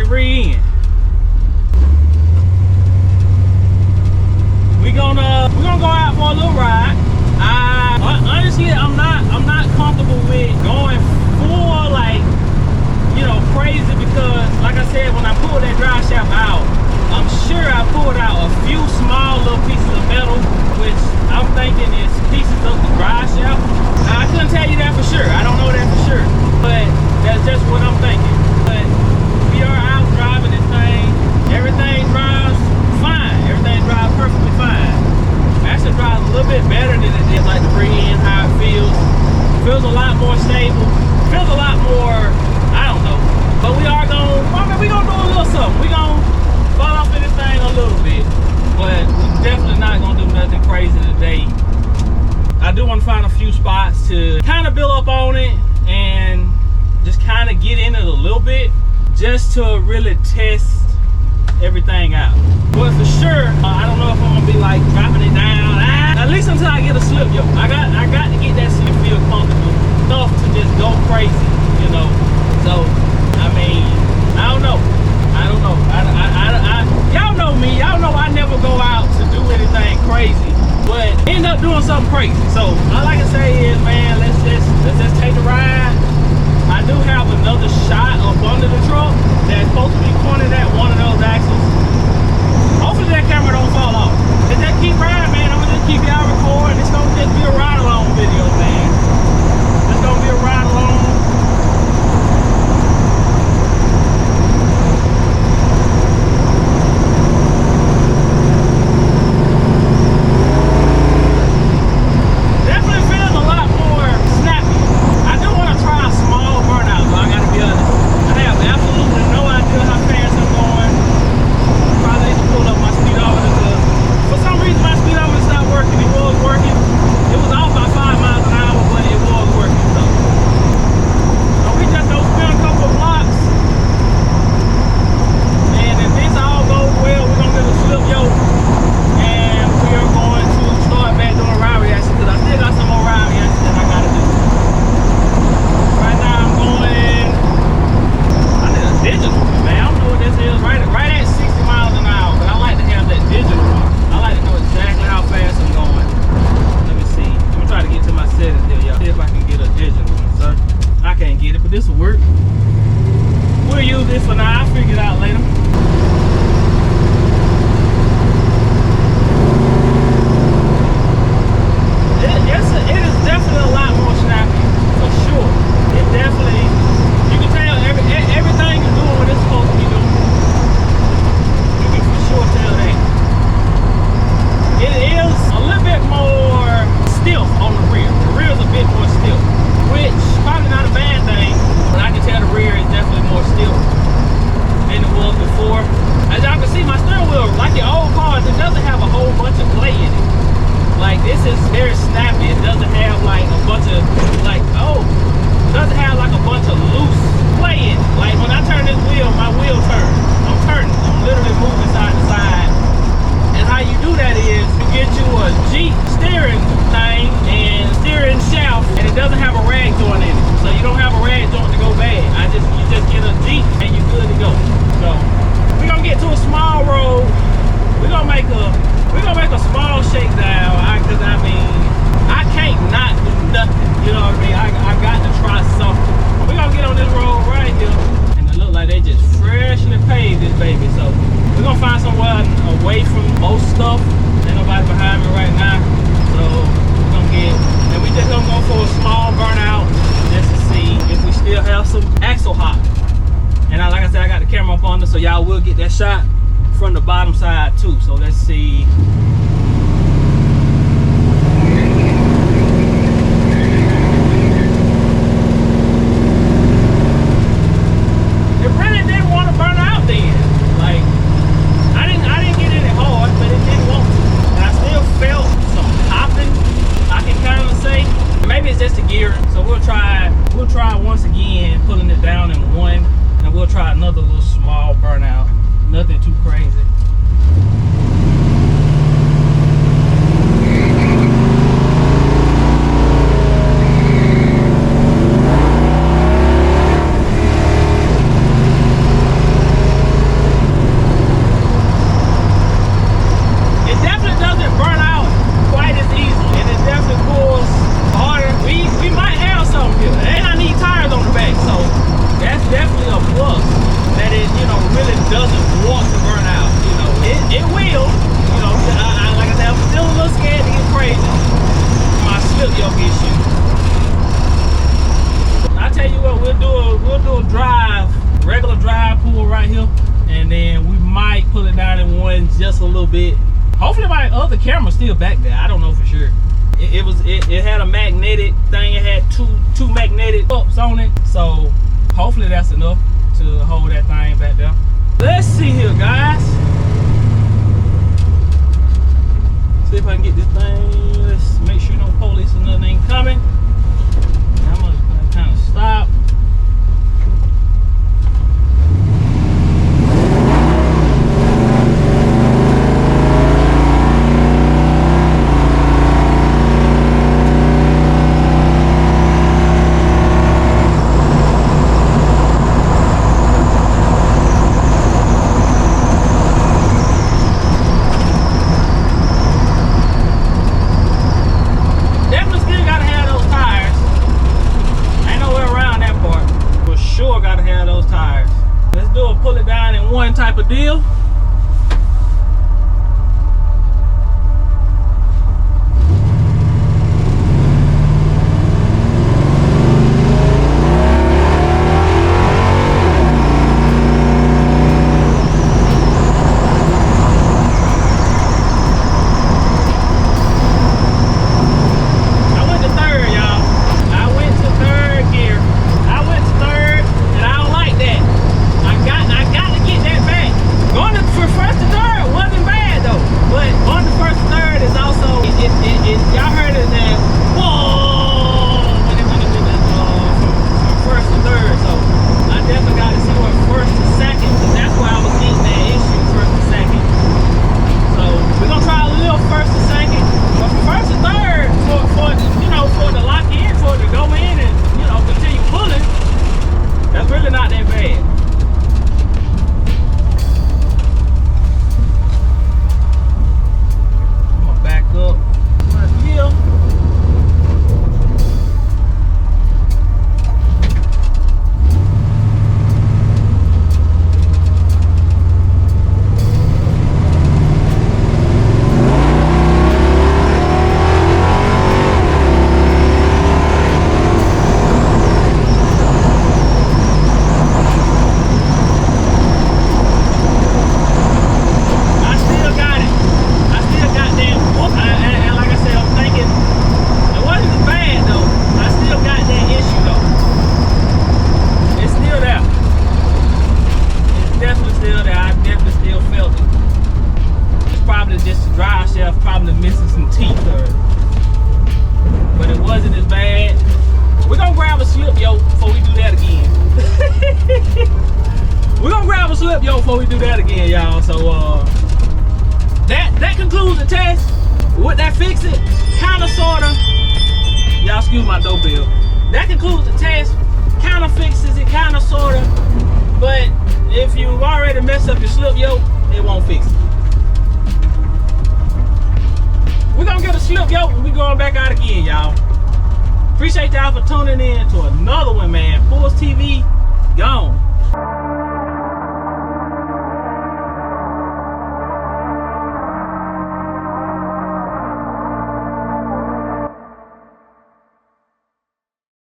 rear end. We're gonna go out for a little ride. Honestly, I'm not comfortable with going full, like, you know, crazy, because like I said, when I pulled that drive shaft out, I'm sure I pulled out a few small little pieces of metal, which I'm thinking is pieces of the drive shaft. Now, I couldn't tell you that for sure. I don't know that for sure, but that's just what I'm thinking. But we are out driving this thing. Everything drives fine. Everything drives perfectly fine. Actually drives a little bit better than it did, like the rear end, how it feels. Feels a lot more stable. Feels a lot more, I don't know. But we are gonna, we gonna do a little something. We gonna fall off in this thing a little bit. But we're definitely not gonna do nothing crazy today. I do want to find a few spots to kind of build up on it and just kind of get in it a little bit, just to really test everything out. But for sure, I don't know if I'm gonna be like dropping it down, at least until I get a slip yoke. I got to get that slip feel comfortable enough to just go crazy, you know. So I mean, I don't know. Y'all know me. Y'all know I never go out to do anything crazy, but end up doing something crazy. So all I can say is, man, let's just take a ride. I do have another shot up under the truck that's supposed to be pointed at one of those axles. Hopefully that camera don't fall off. Just keep riding, man. I'm gonna just keep y'all recording. It's gonna just be a ride along video, man. It's gonna be a ride along. So y'all will get that shot from the bottom side too. So let's see. It really didn't want to burn out then. Like I didn't get any hard, but it didn't want to. And I still felt some popping, I can kind of say. Maybe it's just the gearing. So we'll try once again pulling it down in one. And we'll try another little small burnout. Nothing too crazy. button just a little bit. Hopefully my other camera's still back there. I don't know for sure. It had a magnetic thing. It had two magnetic hooks on it. So hopefully that's enough to hold that thing back there. Let's see here, guys. See if I can get this thing. Let's make sure no police or nothing ain't coming. I'm gonna kind of stop. Type of deal. We're gonna grab a slip yoke before we do that again, y'all. So that concludes the test. Would that fix it? Kinda, sorta. Y'all excuse my doorbell. That concludes the test. Kinda fixes it, kinda, sorta. But if you've already messed up your slip yoke, it won't fix it. We're gonna get a slip yoke and we going back out again, y'all. Appreciate y'all for tuning in to another one, man. PullsTv, gone.